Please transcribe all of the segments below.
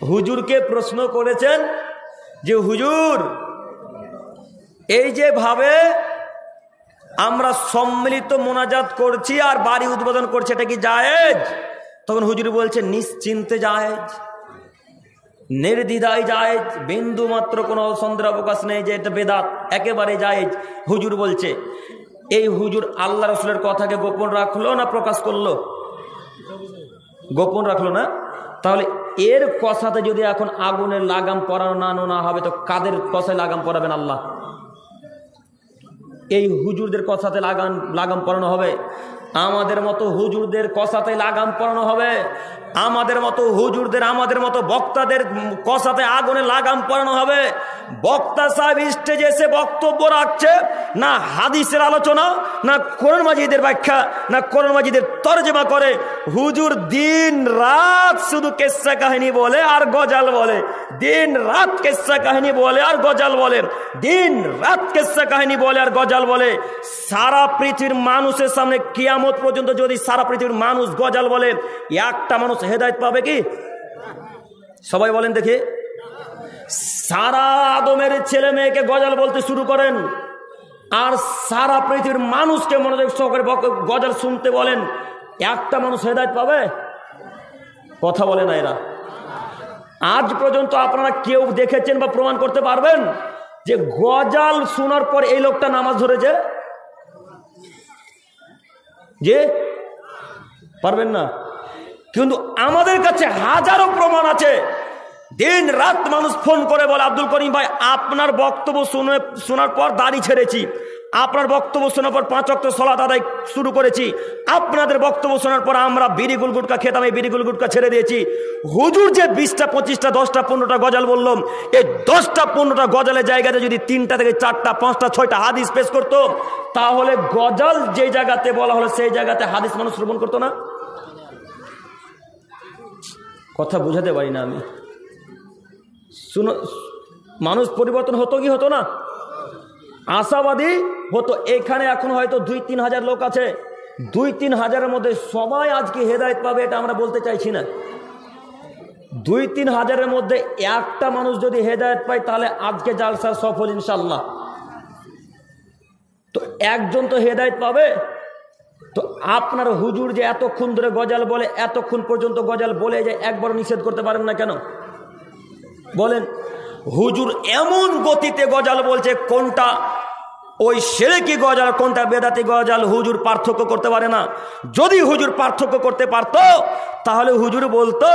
হুজুরকে প্রশ্ন করেছেন যে হুজুর, এই যে ভাবে আমরা সম্মিলিত মোনাজাত করছি আর বাড়ি উদ্বোধন করছি, এটা কি জায়েজ? তখন হুজুর বলছে নিশ্চিন্তে জায়েজ, নির্দ্বিধায় জায়েজ, বিন্দু মাত্র কোনো সন্দেহ অবকাশ নেই যে এটা বেদাত, একেবারে জায়েজ। হুজুর বলছে, এই হুজুর আল্লাহ রসুলের কথাকে গোপন রাখলো না প্রকাশ করলো? গোপন রাখলো না? তাহলে এর কথাতে যদি এখন আগুনের লাগাম পরানো না হবে তো কাদের কথায় লাগাম পরাবেন আল্লাহ? এই হুজুরদের কথাতে লাগাম পরানো হবে? আমাদের মতো হুজুরদের কথাতে লাগাম পরানো হবে? আমাদের মতো হুজুরদের, আমাদের মতো বক্তাদের কথাতে আগুনে লাগাম পরানো হবে? বক্তা সাহেব স্টেজে এসে বক্তব্য রাখছে, না হাদিসের আলোচনা, না কোরআন মাজিদের ব্যাখ্যা, না কোরআন মাজিদের তরজমা করে। হুজুর দিন রাত শুধু কিস্সা কাহিনী বলে আর গজাল বলে, দিন রাত কিস্সা কাহিনী বলে আর গজাল বলে, দিন রাত কিস্সা কাহিনী বলে আর গজাল বলে। সারা পৃথিবীর মানুষের সামনে কিয়ামত পর্যন্ত যদি সারা পৃথিবীর মানুষ গজাল বলে, একটা মানুষ হেদায়েত পাবে কি? সবাই বলেন দেখি। সারা আদমের ছেলে মেয়েকে গজাল বলতে শুরু করেন আর সারা পৃথিবীর মানুষকে মনোযোগ সহকারে গজাল শুনতে বলেন, একটা মানুষ হেদায়েত পাবে? কথা বলে না এরা। আজ পর্যন্ত আপনারা কেউ দেখেছেন বা প্রমাণ করতে পারবেন যে গজাল শোনার পর এই লোকটা নামাজ ধরেছে? যে পারবেন না। কিন্তু আমাদের কাছে হাজারো প্রমাণ আছে। দিন রাত মানুষ ফোন করে বলে, আব্দুল করিম ভাই আপনার বক্তব্য শোনার পর দাড়ি ছেড়েছি, আপনার বক্তব্য শোনার পর 5 ওয়াক্ত সালাত আদায় শুরু করেছি, আপনাদের বক্তব্য শোনার পর আমরা বিড়ি গুলগুটকা খেতাম, এই বিড়ি গুলগুটকা ছেড়ে দিয়েছি। হুজুর যে 20টা 25টা 10টা 15টা গজাল বললাম, এই 10টা 15টা গজালের জায়গাতে যদি 3টা থেকে 4টা 5টা 6টা হাদিস পেশ করতো, তাহলে গজাল যে জায়গাতে বলা হলো সেই জায়গাতে হাদিস মানুষ শ্রবণ করতো না? কথা বুঝাতে পারি না আমি। শুনো, মানুষ পরিবর্তন হতো কি হতো না? আশাবাদী হতো। এখানে এখন হয়তো 2-3 হাজার লোক আছে, 2-3 হাজারের মধ্যে সবাই আজকে হেদায়েত পাবে এটা আমরা বলতে চাইছি না। 2-3 হাজারের মধ্যে একটা মানুষ যদি হেদায়েত পায় তাহলে আজকে জালসার সফল ইনশাল্লাহ। তো একজন তো হেদায়েত পাবে। তো আপনার হুজুর যে এতক্ষণ ধরে গজাল বলে, এতক্ষণ পর্যন্ত গজাল বলে যে একবার নিষেধ করতে পারেন না কেন বলেন? হুজুর এমন গতিতে গজাল বলছে, কোনটা ওই শিরকি গজাল কোনটা বেদাতি গজাল হুজুর পার্থক্য করতে পারে না। যদি হুজুর পার্থক্য করতে পারতো তাহলে হুজুর বলতো,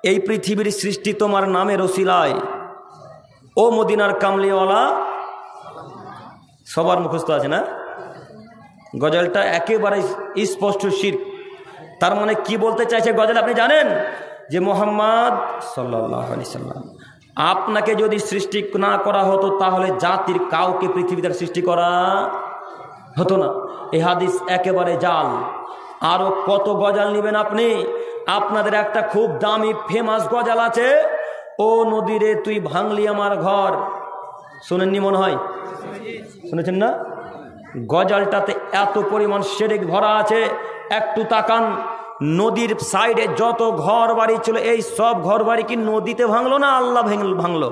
এই পৃথিবীর সৃষ্টি তোমার নামের ওসিলায়, ও মদিনার কামলিওয়ালা। সবার মুখস্থ আছে না গজলটা? একেবারে স্পষ্ট শিরক। তার মানে কি বলতে চাইছে গজল আপনি জানেন? যে মুহাম্মদ সাল্লাল্লাহু আলাইহি সাল্লাম আপনাকে যদি সৃষ্টি না করা হতো তাহলে জাতির কাউকে পৃথিবীতে সৃষ্টি করা হতো না। এই হাদিস একেবারে জাল। আরো কত গজাল নেবেন আপনি? আপনাদের একটা খুব দামি ফেমাস গজাল আছে, ও নদীরে তুই ভাঙলি আমার ঘর। শুনেননি মনে হয়? শুনেছেন না? গজালটাতে এত পরিমাণ শিরক ভরা আছে, একটু তাকান। নদীর সাইডে যত ঘর বাড়ি ছিল, এই সব ঘর বাড়ি কি নদীতে ভাঙলো না আল্লাহ ভাঙলো?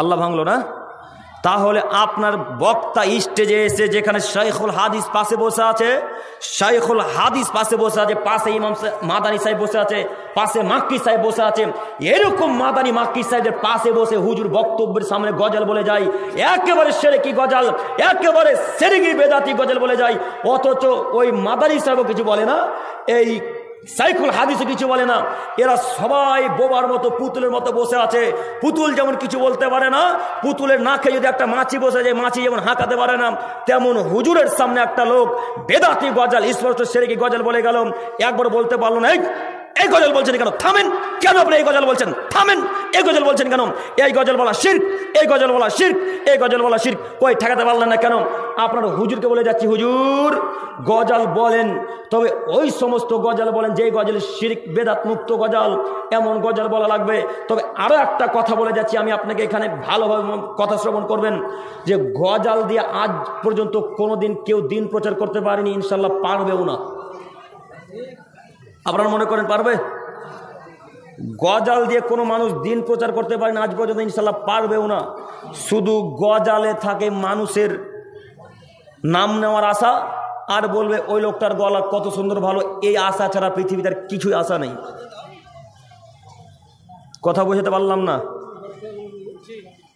আল্লাহ ভাঙলো না? তাহলে আপনার বক্তা স্টেজে এসে যেখানে শাইখুল হাদিস পাশে বসে আছে, শাইখুল হাদিস পাশে বসে আছে, পাশে ইমাম মাদানী সাহেব বসে আছে, পাশে মাক্কি সাহেব বসে আছে, এরকম মাদানী মাক্কি সাহেবের পাশে বসে হুজুর বক্তব্যের সামনে গজল বলে যায়, একেবারে শিরকি গজল, একেবারে শিরকি বেদাতি গজল বলে যায়। অথচ ওই মাদানী সাহেবও কিছু বলে না, এই শাইখুল হাদিসও কিছু বলে না। এরা সবাই বোবার মতো পুতুলের মতো বসে আছে। পুতুল যেমন কিছু বলতে পারে না, পুতুলের নাকে যদি একটা মাছি বসে যায়, মাছি যেমন হাঁকাতে পারে না, তেমন হুজুরের সামনে একটা লোক বেদাতি গজল, স্পষ্ট শিরকি গজল বলে গেল। একবার বলতে পারলো না, এই গজল বলছেন কেন? থামেন। কেন আপনি এই গজল বলছেন? থামেন। এই গজল বলছেন কেন? এই গজল বলা শিরক, এই গজল বলা শিরক, এই গজল বলা শিরক। কই ঠেকাতে পারলেন না কেন? আপনার হুজুরকে বলে যাচ্ছি, হুজুর গজল বলেন, তবে ওই সমস্ত গজল বলেন যে গজল শিরক বেদাত মুক্ত গজল, এমন গজল বলা লাগবে। তবে আরো একটা কথা বলে যাচ্ছি আমি আপনাকে, এখানে ভালোভাবে কথা শ্রবণ করবেন, যে গজল দিয়ে আজ পর্যন্ত কোনোদিন কেউ দিন প্রচার করতে পারেনি, ইনশাল্লাহ পারবেও না। আপনারা মনে করেন পারবে? গজাল দিয়ে কোনো মানুষ দিন প্রচার করতে পারে না, আজ পর্যন্ত ইনশাল্লাহ পারবেও না। শুধু গজালে থাকে মানুষের নাম নেওয়ার আশা, আর বলবে ওই লোকটার গলা কত সুন্দর ভালো, এই আশা ছাড়া পৃথিবীতে আর কিছুই আশা নেই। কথা বুঝতে পারলাম না?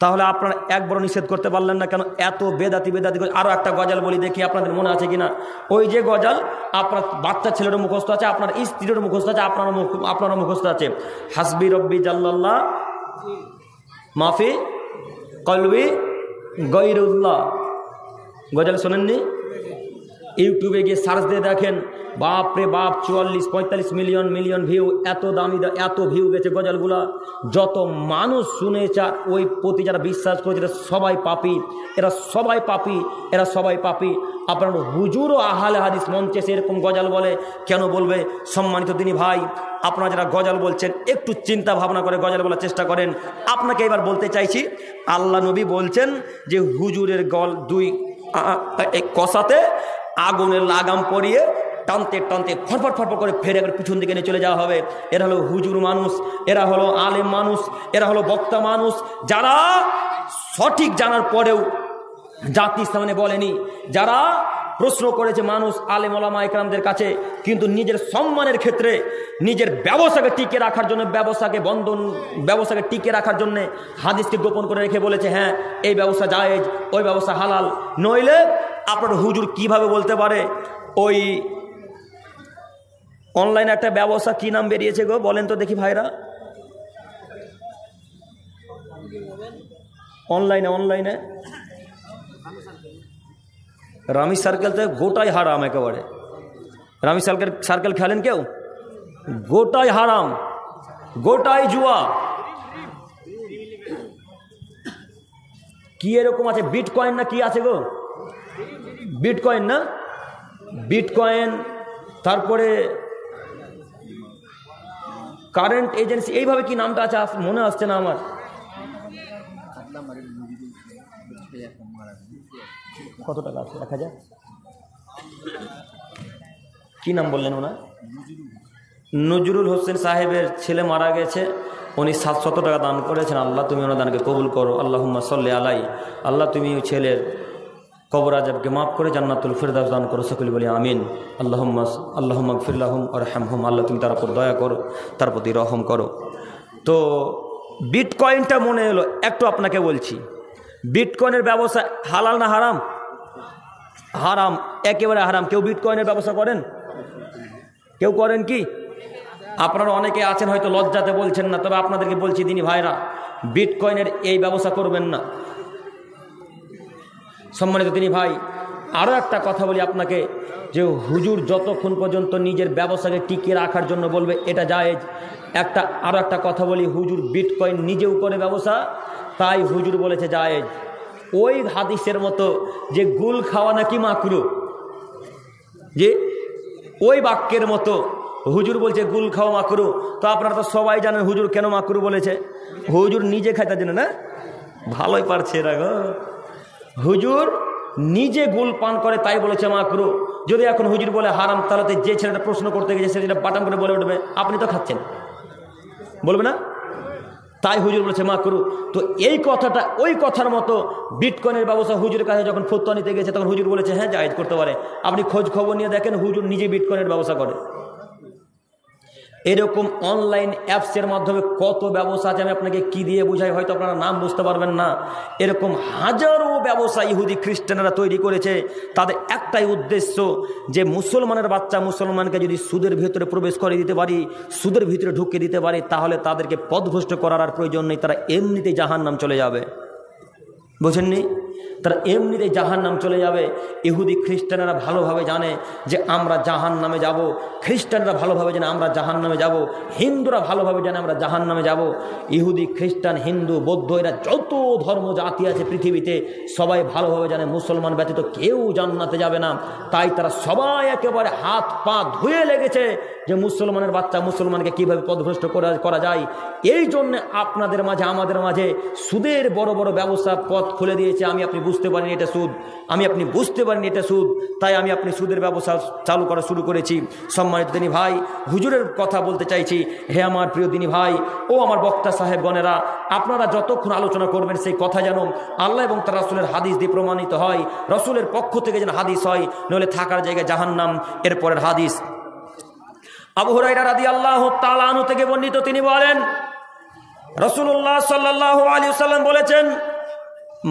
তাহলে আপনারা একবার নিষেধ করতে পারলেন না কেন? এত বেদাতি বেদাতি। আরও একটা গজাল বলি, দেখি আপনাদের মনে আছে কিনা। ওই যে গজাল আপনার বাচ্চা ছেলেরও মুখস্থ আছে, আপনার স্ত্রীরও মুখস্থ আছে, আপনারও মুখস্থ আছে। হাসবি রব্বি জাল্লাল্লাহ মাফি কলবি গৈরুল্লাহ। গজাল শোনেননি? ইউটিউবে গিয়ে সার্চ দিয়ে দেখেন, বাপ রে বাপ, 44-45 মিলিয়ন ভিউ। এত দামি, এত ভিউ গেছে গজালগুলা। যত মানুষ শুনেছে আর ওই প্রতি যারা বিশ্বাস করেছে, এরা সবাই পাপী, এরা সবাই পাপী, এরা সবাই পাপী। আপনার হুজুরও আহলে হাদিস মঞ্চে সেরকম গজাল বলে, কেন বলবে? সম্মানিত দিনী ভাই, আপনারা যারা গজাল বলছেন একটু চিন্তা ভাবনা করে গজাল বলার চেষ্টা করেন। আপনাকে এবার বলতে চাইছি, আল্লাহ নবী বলছেন যে হুজুরের গল দুই কষাতে আগুনের লাগাম পরিয়ে টানতে টানতে ফটফট ফটফট করে ফেরে একবার পিছন দিকে নিয়ে চলে যাওয়া হবে। এরা হলো হুজুর মানুষ, এরা হলো আলেম মানুষ, এরা হলো বক্তা মানুষ, যারা সঠিক জানার পরেও জাতির সামনে বলেনি, যারা প্রশ্ন করেছে মানুষ আলেম ওলামা ইকরামদের কাছে, কিন্তু নিজের সম্মানের ক্ষেত্রে নিজের ব্যবসাকে টিকে রাখার জন্য, ব্যবসাকে টিকে রাখার জন্য হাদিসকে গোপন করে রেখে বলেছে হ্যাঁ এই ব্যবসা জায়েজ, ওই ব্যবসা হালাল। নইলে আপনার হুজুর কিভাবে বলতে পারে? ওই অনলাইনে একটা ব্যবসা কি নাম বেরিয়েছে গো, বলেন তো দেখি ভাইরা। অনলাইনে রামি সার্কেল তো গোটাই হারাম, একেবারে রামি সার্কেল খেলেন কেউ? গোটাই হারাম, গোটাই জুয়া। কি এরকম আছে? বিটকয়েন না কি আছে গো? বিটকয়েন না, বিটকয়েন, তারপরে কারেন্ট এজেন্সি, এইভাবে কি নামটা আছে মনে আসছে না আমার। কত টাকা আছে? 1000? কি নাম বললেন ওনার? নজরুল হোসেন সাহেবের ছেলে মারা গেছে, উনি 700 টাকা দান করেছেন। আল্লাহ তুমি ওনার দানকে কবুল করো, আল্লাহুম্মা সাল্লি আলাই। আল্লাহ তুমি ছেলের কবর আযাবকে মাফ করে জান্নাতুল ফিরদাউস দান করো, সকলে বলি আমিন। আল্লাহুম্মা গফির লাহুম ওয়ারহামহুম। আল্লাহ তুমি তার উপর দয়া করো, তার প্রতি রহম করো। তো বিটকয়েনটা মনে এলো, একটু আপনাকে বলছি, বিটকয়েনের ব্যবসা হালাল না হারাম? হারাম, একেবারে হারাম। কেউ বিটকয়েনের ব্যবসা করেন? কেউ করেন কি? আপনারা অনেকে আছেন হয়তো লজ্জাতে বলছেন না, তবে আপনাদেরকে বলছি দিনী ভাইরা, বিটকয়েনের এই ব্যবসা করবেন না। সম্মানিত দিনী ভাই, আরও একটা কথা বলি আপনাকে, যে হুজুর যতক্ষণ পর্যন্ত নিজের ব্যবসাকে টিকিয়ে রাখার জন্য বলবে এটা জায়েজ। আরও একটা কথা বলি, হুজুর বিটকয়েন নিজেও করে ব্যবসা, তাই হুজুর বলেছে জায়েজ। ওই হাদিসের মতো যে গুল খাওয়া নাকি মাকরু, যে ওই বাক্যের মতো হুজুর বলছে গুল খাওয়া মাকরু। তো আপনারা তো সবাই জানেন হুজুর কেন মাকরু বলেছে। হুজুর নিজে খাইতে জানে না, ভালোই পারছে এরা গো। হুজুর নিজে গুল পান করে তাই বলেছে মাকরু। যদি এখন হুজুর বলে হারাম, তাহলে যে ছেলেটা প্রশ্ন করতে গেছে সেটা বাটাম করে বলে উঠবে আপনি তো খাচ্ছেন, বলবে না? তাই হুজুর বলেছে মাকরু। তো এই কথাটা ওই কথার মতো বিটকয়েনের ব্যবসা হুজুরের কাছে যখন ফতোয়া নিতে গেছে তখন হুজুর বলেছে হ্যাঁ জায়েজ করতে পারে। আপনি খোঁজ খবর নিয়ে দেখেন হুজুর নিজে বিটকয়েনের ব্যবসা করে। এরকম অনলাইন অ্যাপসের মাধ্যমে কত ব্যবসা আছে, আমি আপনাকে কি দিয়ে বুঝাই হয়তো আপনারা নাম বুঝতে পারবেন না। এরকম হাজারো ব্যবসা ইহুদি খ্রিস্টানরা তৈরি করেছে। তাদের একটাই উদ্দেশ্য যে মুসলমানের বাচ্চা মুসলমানকে যদি সুদের ভিতরে প্রবেশ করে দিতে পারি, সুদের ভিতরে ঢুকিয়ে দিতে পারি, তাহলে তাদেরকে পথভ্রষ্ট করার আর প্রয়োজন নেই, তারা এমনিতেই জাহান্নাম চলে যাবে। বুঝেননি? তারা এমনিতেই জাহান্নাম চলে যাবে। ইহুদি খ্রিস্টানরা ভালোভাবে জানে যে আমরা জাহান্নামে যাব, খ্রিস্টানরা ভালোভাবে জানে আমরা জাহান্নামে যাব, হিন্দুরা ভালোভাবে জানে আমরা জাহান্নামে যাব। ইহুদি খ্রিস্টান হিন্দু বৌদ্ধ এরা যত ধর্ম জাতি আছে পৃথিবীতে সবাই ভালোভাবে জানে মুসলমান ব্যতীত কেউ জান্নাতে যাবে না। তাই তারা সবাই একেবারে হাত পা ধুয়ে লেগেছে যে মুসলমানের বাচ্চা মুসলমানকে কীভাবে পথভ্রষ্ট করা যায়। এই জন্যে আপনাদের মাঝে আমাদের মাঝে সুদের বড় বড় ব্যবসা পথ খুলে দিয়েছে। আমি আপনি বুঝতে পারিনি এটা সুদ, আমি আপনি বুঝতে পারিনি এটা সুদ, তাই আমি আপনি সুদের ব্যবসা চালু করা শুরু করেছি। সম্মানিত দিনী ভাই, হুজুরের কথা বলতে চাইছি। হে আমার প্রিয় দিনী ভাই ও আমার বক্তা সাহেবগণেরা, আপনারা যতক্ষণ আলোচনা করবেন সেই কথা যেন আল্লাহ এবং তার রাসূলের হাদিস দিয়ে প্রমাণিত হয়, রাসূলের পক্ষ থেকে যেন হাদিস হয়, নইলে থাকার জায়গায় জাহান্নাম। এরপরের হাদিস আবু হুরায়রা রাদিয়াল্লাহু তাআলা আনহু থেকে বর্ণিত, তিনি বলেন রাসূলুল্লাহ সাল্লাল্লাহু আলাইহি ওয়াসাল্লাম বলেছেন,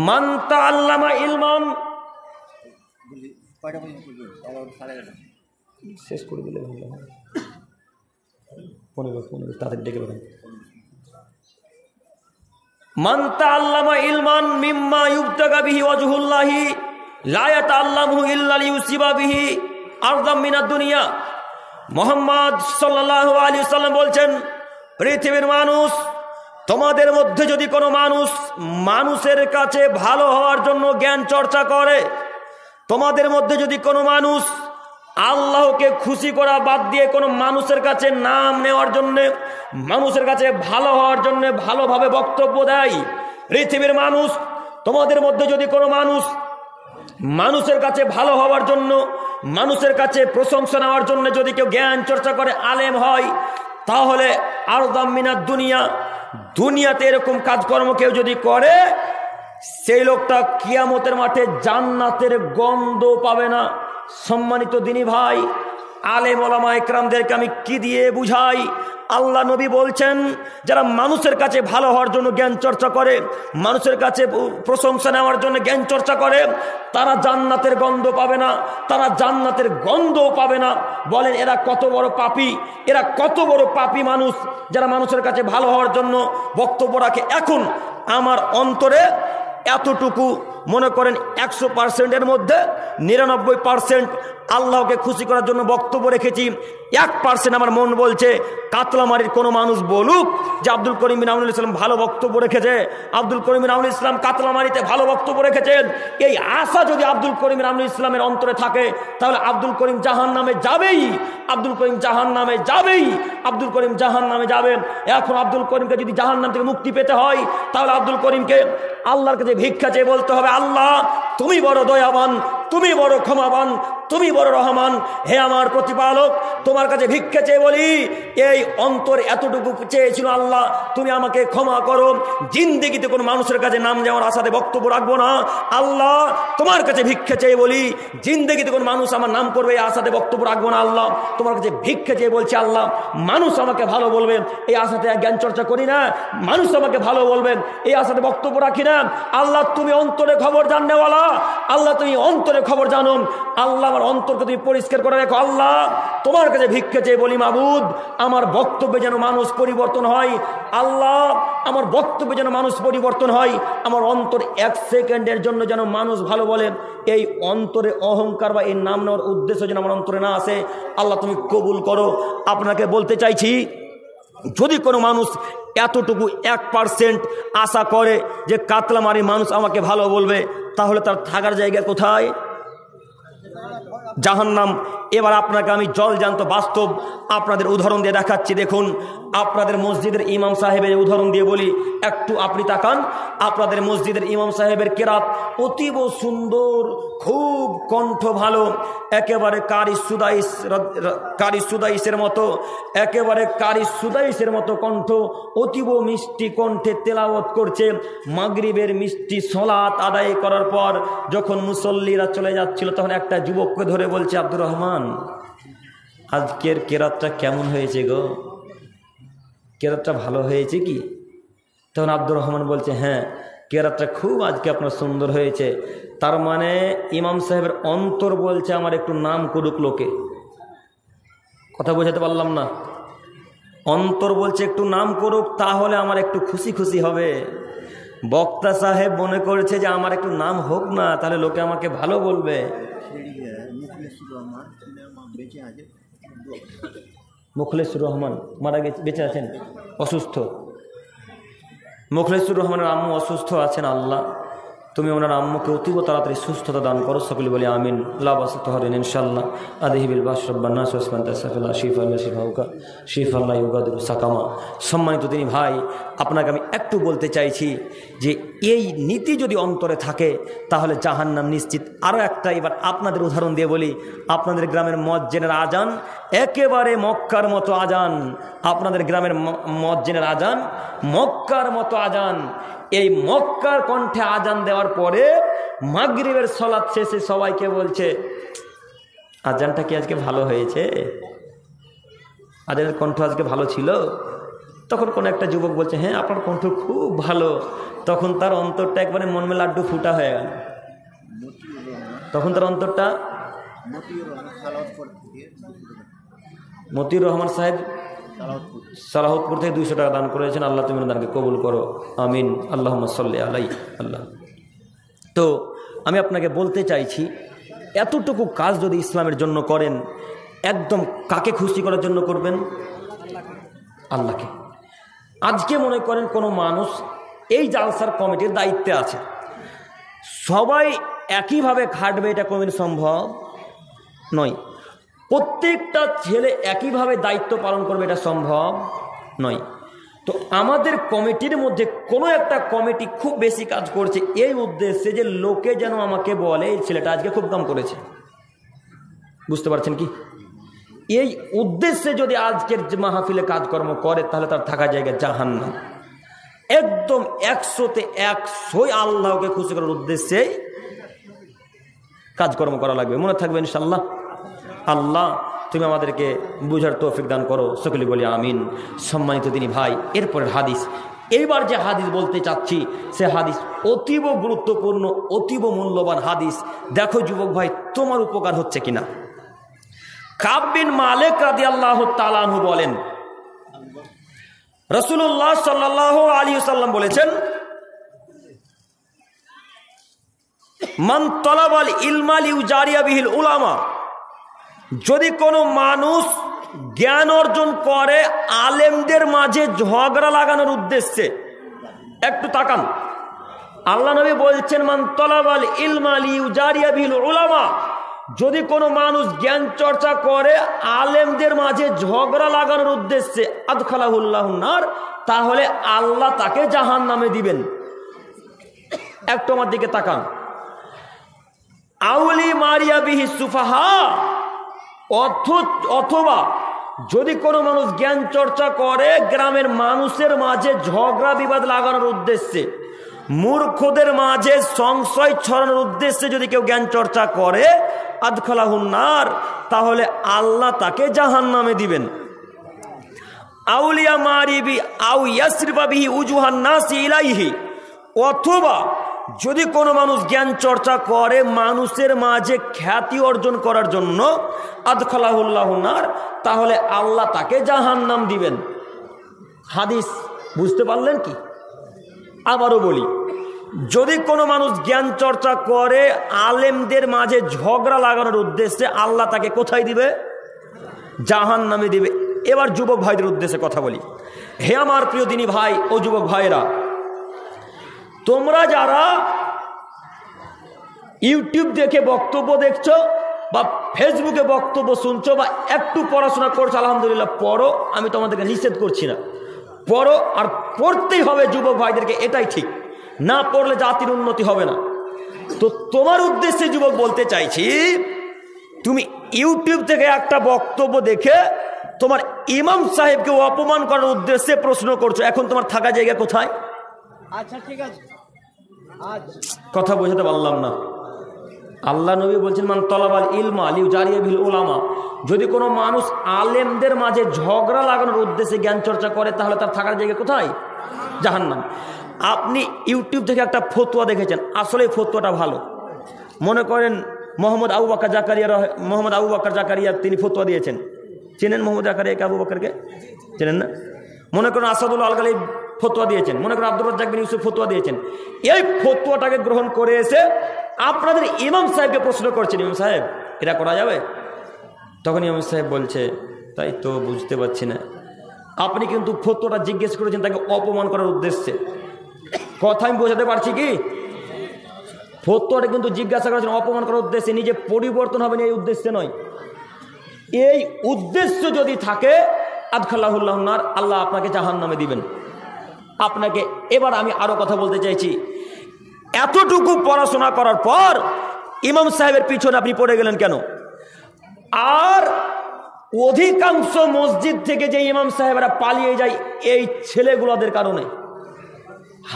মান তাআল্লামা ইলমান, শেষ করে দিলে ভালো হয়, 15 তাদের ডেকে বলেন। মান তাআল্লামা ইলমান মিম্মা ইউবতাগা বিহি ওয়াজহুল্লাহি লা ইয়াতাআল্লামুহু ইল্লা লিইউসিবা বিহি আরদাম মিনাদ দুনিয়া। মুহাম্মদ সাল্লাল্লাহু আলাইহি ওয়াসাল্লাম বলছেন, পৃথিবীর মানুষ, তোমাদের মধ্যে যদি কোনো মানুষের কাছে ভালো হওয়ার জন্য জ্ঞান চর্চা করে, তোমাদের মধ্যে যদি কোনো মানুষ আল্লাহকে খুশি করা বাদ দিয়ে কোনো মানুষের কাছে নাম নেওয়ার জন্যে, মানুষের কাছে ভালো হওয়ার জন্যে ভালোভাবে বক্তব্য দেয়, পৃথিবীর মানুষ, তোমাদের মধ্যে যদি কোনো মানুষের কাছে ভালো হওয়ার জন্য, মানুষের কাছে প্রশংসা নেওয়ার জন্য যদি কেউ জ্ঞান চর্চা করে, আলেম হয়, তাহলে আরদাম মিনাদ দুনিয়া, দুনিয়াতে এরকম কাজকর্ম কেউ যদি করে, সেই লোকটা কিয়ামতের মাঠে জান্নাতের গন্ধ পাবে না। সম্মানিত দিনী ভাই, আলেম ওলামা ইকরামদেরকে আমি কি দিয়ে বুঝাই? আল্লাহ নবী বলছেন, যারা মানুষের কাছে ভালো হওয়ার জন্য জ্ঞান চর্চা করে, মানুষের কাছে প্রশংসা নেওয়ার জন্য জ্ঞান চর্চা করে, তারা জান্নাতের গন্ধ পাবে না, তারা জান্নাতের গন্ধও পাবে না। বলেন এরা কত বড় পাপী, এরা কত বড় পাপী মানুষ যারা মানুষের কাছে ভালো হওয়ার জন্য বক্তব্য রাখে। এখন আমার অন্তরে এতটুকু, মনে করেন 100%-এর মধ্যে 99% আল্লাহকে খুশি করার জন্য বক্তব্য রেখেছি। 1% আমার মন বলছে কাতলামারির কোনো মানুষ বলুক যে আব্দুল করিম বিন আউনুল ইসলাম ভালো বক্তব্য রেখেছে, আব্দুল করিম বিন আউনুল ইসলাম কাতলামারিতে ভালো বক্তব্য রেখেছেন। এই আশা যদি আব্দুল করিম বিন আউনুল ইসলামের অন্তরে থাকে, তাহলে আব্দুল করিম জাহান্নামে যাবেই, আব্দুল করিম জাহান্নামে যাবেই, আব্দুল করিম জাহান্নামে যাবেন। এখন আব্দুল করিমকে যদি জাহান্নাম থেকে মুক্তি পেতে হয়, তাহলে আব্দুল করিমকে আল্লাহর কাছে ভিক্ষা চেয়ে বলতে হবে, আল্লাহ তুমি বড় দয়াবান, তুমি বড় ক্ষমাবান, তুমি বড় রহমান, হে আমার প্রতিপালক, তোমার কাছে ভিক্ষা চেয়ে বলি, এই অন্তর এতটুকু চেয়েছিল, আল্লাহ তুমি আমাকে ক্ষমা করো, জিন্দেগিতে কোনো মানুষের কাছে নাম যাওয়ার আশাতে বক্তব্য রাখবো না। আল্লাহ তোমার কাছে ভিক্ষা চেয়ে বলি, জিন্দেগিতে কোনো মানুষ আমার নাম করবে এই আশাতে বক্তব্য রাখবো না। আল্লাহ তোমার কাছে ভিক্ষা চেয়ে বলছি, আল্লাহ মানুষ আমাকে ভালো বলবেন এই আশাতে জ্ঞান চর্চা করি না, মানুষ আমাকে ভালো বলবেন এই আশাতে বক্তব্য রাখি না। আল্লাহ তুমি অন্তরে খবর জাননেওয়ালা, আল্লাহ তুমি অন্তরে খবর জানো, আল্লাহ আমার অন্তরকে তুমি পরিষ্কার করে রেখো। আল্লাহ তোমার কাছে ভিক্ষা চেয়ে বলি, মাবুদ আমার বক্তব্যে যেন মানুষ পরিবর্তন হয়, আল্লাহ আমার বক্তব্যে যেন মানুষ পরিবর্তন হয়, আমার অন্তর 1 সেকেন্ডের জন্য যেন মানুষ ভালো বলে, এই অন্তরে অহংকার বা এই নাম নেওয়ার উদ্দেশ্য যেন আমার অন্তরে না আসে। আল্লাহ তুমি কবুল করো। আপনাকে বলতে চাইছি, যদি কোনো মানুষ এতটুকু 1% আশা করে যে কাতলামারি মানুষ আমাকে ভালো বলবে, তাহলে তার থাকার জায়গা কোথায়? জাহান্নাম। এবার আপনাকে আমি জলজান্ত বাস্তব আপনাদের উদাহরণ দিয়ে দেখাচ্ছি। দেখুন, আপনাদের মসজিদের ইমাম সাহেবের উদাহরণ দিয়ে বলি, একটু আপনি তাকান। আপনাদের মসজিদের ইমাম সাহেবের কেরাত অতীব সুন্দর, খুব কণ্ঠ ভালো, একেবারে কারি সুদাইসের মতো, একেবারে কারি সুদাইসের মতো কণ্ঠ, অতীব মিষ্টি কণ্ঠে তেলাওয়াত করছে। মাগরিবের মিষ্টি সালাত আদায় করার পর যখন মুসল্লিরা চলে যাচ্ছিল, তখন একটা যুবককে ধরে বলছে, আব্দুর রহমান আজকের কেরাতটা কেমন হয়েছে গো? কেরাতটা ভালো হয়েছে কি? তখন আব্দুর রহমান বলছে, হ্যাঁ কেরাতটা খুব আজকে আপনার সুন্দর হয়েছে। তার মানে ইমাম সাহেবের অন্তর বলছে আমার একটু নাম করুক লোকে। কথা বোঝাতে পারলাম না? অন্তর বলছে একটু নাম করুক, তাহলে আমার একটু খুশি খুশি হবে। বক্তা সাহেব মনে করেছে যে আমার একটু নাম হোক না, তাহলে লোকে আমাকে ভালো বলবে। মুখলেসুর রহমান মারা গেছে, বেঁচে আছেন, অসুস্থ। মুখলেসুর রহমানের আম্মু অসুস্থ আছেন। আল্লাহ তুমি ওনার আম্মুকে অতীব তাড়াতাড়ি সুস্থতা দান করো, সকলে বলি আমিন। লাবাসতহরিন ইনশাআল্লাহ আদিহিবিল বাশরাব্বান্নাস ওয়াসমান তাসাফিল্লাহ শিফাল্লাহ শিফাউকা শিফাল্লাহ ইউগাদিরু সাকামা। সম্মানিত তিনি ভাই, আপনাকে আমি একটু বলতে চাইছি যে এই নীতি যদি অন্তরে থাকে তাহলে জাহান্নাম নিশ্চিত। আরও একটা এবার আপনাদের উদাহরণ দিয়ে বলি, আপনাদের গ্রামের মুয়াজ্জিনের আজান একেবারে মক্কার মতো আজান। আপনাদের গ্রামের মুয়াজ্জিনের আজান মক্কার মতো আজান। এই মক্কার কণ্ঠে আজান দেওয়ার পরে মাগরিবের সালাত শেষে সবাইকে বলছে আজানটা কি আজকে ভালো হয়েছে, আজানের কণ্ঠ আজকে ভালো ছিল। তখন কোন একটা যুবক বলছে হ্যাঁ আপনার কণ্ঠ খুব ভালো। তখন তার অন্তরটা একবারে মনমে লাড্ডু ফুটা হয়ে গেল। তখন তার অন্তরটা মতিউর রহমান সাহেব সালাহতপুর থেকে 200 টাকা দান করেছেন। আল্লাহ তুমি দানকে কবুল করো, আমিন। আল্লাহুম্মা সাল্লি আলাই আল্লাহ। তো আমি আপনাকে বলতে চাইছি, এতটুকু কাজ যদি ইসলামের জন্য করেন, একদম কাকে খুশি করার জন্য করবেন? আল্লাহকে। আজকে মনে করেন কোনো মানুষ এই জালসার কমিটির দায়িত্বে আছে, সবাই একইভাবে খাটবে, এটা কোনোদিন সম্ভব নয়। প্রত্যেকটা ছেলে একইভাবে দায়িত্ব পালন করবে, এটা সম্ভব নয়। তো আমাদের কমিটির মধ্যে কোনো একটা কমিটি খুব বেশি কাজ করছে এই উদ্দেশ্যে যে লোকে যেন আমাকে বলে এই ছেলেটা আজকে খুব কাম করেছে। বুঝতে পারছেন কি? এই উদ্দেশ্যে যদি আজকের মাহফিলে কাজকর্ম করে তাহলে তার থাকা জায়গা জাহান্নাম। একদম 100-তে 100 আল্লাহকে খুশি করার উদ্দেশ্যে কাজকর্ম করা লাগবে। মনে থাকবে ইনশাআল্লাহ। আল্লাহ তুমি আমাদেরকে বুঝার তৌফিক দান করো, সকলে বলি আমিন। সম্মানিত দিনী ভাই, এরপরের হাদিস, এইবার যে হাদিস বলতে চাচ্ছি সে হাদিস অতীব গুরুত্বপূর্ণ, অতীব মূল্যবান হাদিস। দেখো যুবক ভাই তোমার উপকার হচ্ছে কিনা। কাব বিন মালিক রাদিয়াল্লাহু তাআলা আনহু বলেন, রাসূলুল্লাহ সাল্লাল্লাহু আলাইহি ওয়াসাল্লাম বলেছেন, মান তালাবাল ইলমা লিউজারিয়া বিহিল উলামা, যদি কোনো মানুষ জ্ঞান অর্জন করে আলেমদের মাঝে ঝগড়া লাগানোর উদ্দেশ্যে। একটু তাকান, আল্লাহ নবী বলছেন মান তালাবাল ইলমা লিউজারিয়া বিহিল উলামা, যদি কোনো মানুষ জ্ঞান চর্চা করে আলেমদের মাঝে ঝগড়া লাগানোর উদ্দেশ্যে আদখালাহুল্লাহুন নার, তাহলে আল্লাহ তাকে জাহান্নামে দিবেন। একটু আমার দিকে তাকান। আউলি মারিয়া বিহি সুফাহা, অথবা যদি কোনো মানুষ জ্ঞান চর্চা করে গ্রামের মানুষের মাঝে ঝগড়া বিবাদ লাগানোর উদ্দেশ্যে, মূর্খদের মাঝে সংশয় ছড়ানোর উদ্দেশ্যে যদি কেউ জ্ঞান চর্চা করে আদখালাহুন নার, তাহলে আল্লাহ তাকে জাহান্নামে দিবেন। আউলিয়া মারিবি আউ ইয়াসরিবা বিহি উজুহান নাসি ইলাইহি, অথবা যদি কোনো মানুষ জ্ঞান চর্চা করে মানুষের মাঝে খ্যাতি অর্জন করার জন্য আদখালাহুল্লাহুন নার, তাহলে আল্লাহ তাকে জাহান্নাম দিবেন। হাদিস বুঝতে পারলেন কি? আবারও বলি, যদি কোনো মানুষ জ্ঞান চর্চা করে আলেমদের মাঝে ঝগড়া লাগানোর উদ্দেশ্যে আল্লাহ তাকে কোথায় দিবে? জাহান্নামে দিবে। এবার যুবক ভাইদের উদ্দেশ্যে কথা বলি। হে আমার প্রিয় দিনী ভাই ও যুবক ভাইরা, তোমরা যারা ইউটিউব দেখে বক্তব্য দেখছো বা ফেসবুকে বক্তব্য শুনছো বা একটু পড়াশোনা করছো, আলহামদুলিল্লাহ পড়ো, আমি তোমাদেরকে নিষেধ করছি না, পড়ো, আর পড়তেই হবে যুবক ভাইদেরকে, এটাই ঠিক। না পড়লে জাতির উন্নতি হবে না। তো তোমার উদ্দেশ্যে যুবক বলতে চাইছি, তুমি ইউটিউব থেকে একটা বক্তব্য দেখে তোমার ইমাম সাহেবকে অপমান করার উদ্দেশ্যে প্রশ্ন করছো, এখন তোমার থাকা জায়গা কোথায়? আচ্ছা ঠিক আছে, কথা বোঝাতে পারলাম না। আল্লাহ নবী বলছেন মান তালাবাল ইলমা লিউজারিয়া বিল উলামা, যদি কোনো মানুষ আলেমদের মাঝে ঝগড়া লাগানোর উদ্দেশ্যে জ্ঞান চর্চা করে তাহলে তার থাকার জায়গা কোথায়? জাহান্নাম। আপনি ইউটিউব থেকে একটা ফতোয়া দেখেছেন, আসলে ফতোয়াটা ভালো, মনে করেন মোহাম্মদ আবু বকর জাকারিয়া তিনি ফতোয়া দিয়েছেন। চেনেন মোহাম্মদ জাকারিয়াকে, আবু বকরকে চেনেন না? মনে করেন আসাদুল্লাহ আল গালিব ফতোয়া দিয়েছেন, মনে করেন আব্দুর রাজ্জাক বিন ইউসুফ ফতোয়া দিয়েছেন। এই ফতোয়াটাকে গ্রহণ করে এসে আপনাদের ইমাম সাহেবকে প্রশ্ন করছেন, ইমাম সাহেব এটা করা যাবে? তখন ইমাম সাহেব বলছে তাই তো বুঝতে পারছি না। আপনি কিন্তু ফতোয়াটা জিজ্ঞেস করেছেন তাকে অপমান করার উদ্দেশ্যে। কথা আমি বোঝাতে পারছি কি? ফতোয়াটা কিন্তু জিজ্ঞাসা করেছেন অপমান করার উদ্দেশ্যে, নিজে পরিবর্তন হবেন এই উদ্দেশ্যে নয়। এই উদ্দেশ্য যদি থাকে আদখালাহুল্লাহ নার, আল্লাহ আপনাকে জাহান্নামে দিবেন। আপনাকে এবার আমি আরো কথা বলতে চাইছি, এতটুকু পড়াশোনা করার পর ইমাম সাহেবের পিছনে আপনি পড়ে গেলেন কেন? আর অধিকাংশ মসজিদ থেকে যে ইমাম সাহেবরা পালিয়ে যায় এই ছেলেগুলোদের কারণে।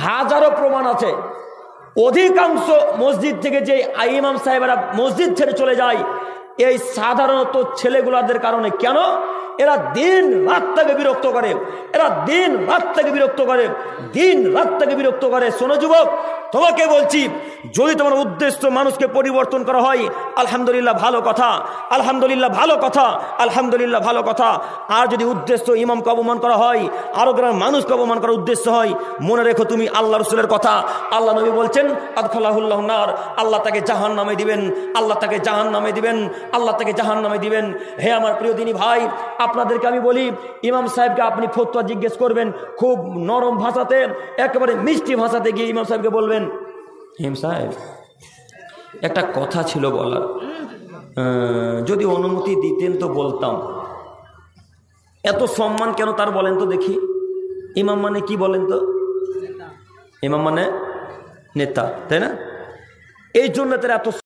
হাজারো প্রমাণ আছে। অধিকাংশ মসজিদ থেকে যে ইমাম সাহেবরা মসজিদ ছেড়ে চলে যায় এই সাধারণত ছেলেগুলোদের কারণে। কেন? এরা দিন রাত থেকে বিরক্ত করে, এরা দিন রাত থেকে বিরক্ত করে, দিন রাত থেকে বিরক্ত করে। শোনো যুবক, তোমাকে বলছি, যদি তোমার উদ্দেশ্য মানুষকে পরিবর্তন করা হয়, আলহামদুলিল্লাহ ভালো কথা, আলহামদুলিল্লাহ ভালো কথা, আলহামদুলিল্লাহ ভালো কথা। আর যদি উদ্দেশ্য ইমামকে অপমান করা হয়, আরো গ্রামের মানুষকে অপমান করার উদ্দেশ্য হয়, মনে রেখো তুমি আল্লাহ রসুলের কথা। আল্লাহ নবী বলছেন আদখালাহুল্লাহ নার, আল্লাহ তাকে জাহান্নামে দিবেন, আল্লাহ তাকে জাহান্নামে দিবেন, আল্লাহ তাকে জাহান্নামে দিবেন। হে আমার প্রিয় দিনী ভাই, আপনাদেরকে আমি বলি, ইমাম সাহেবকে আপনি ফতোয়া জিজ্ঞেস করবেন খুব নরম ভাষাতে, একেবারে মিষ্টি ভাষাতে গিয়ে ইমাম সাহেবকে বলবেন, ইমাম সাহেব একটা কথা ছিল বলার, যদি অনুমতি দিতেন তো বলতাম। এত সম্মান কেন তার বলেন তো দেখি? ইমাম মানে কি বলেন তো? ইমাম মানে নেতা, তাই না? এই জন্য তার এত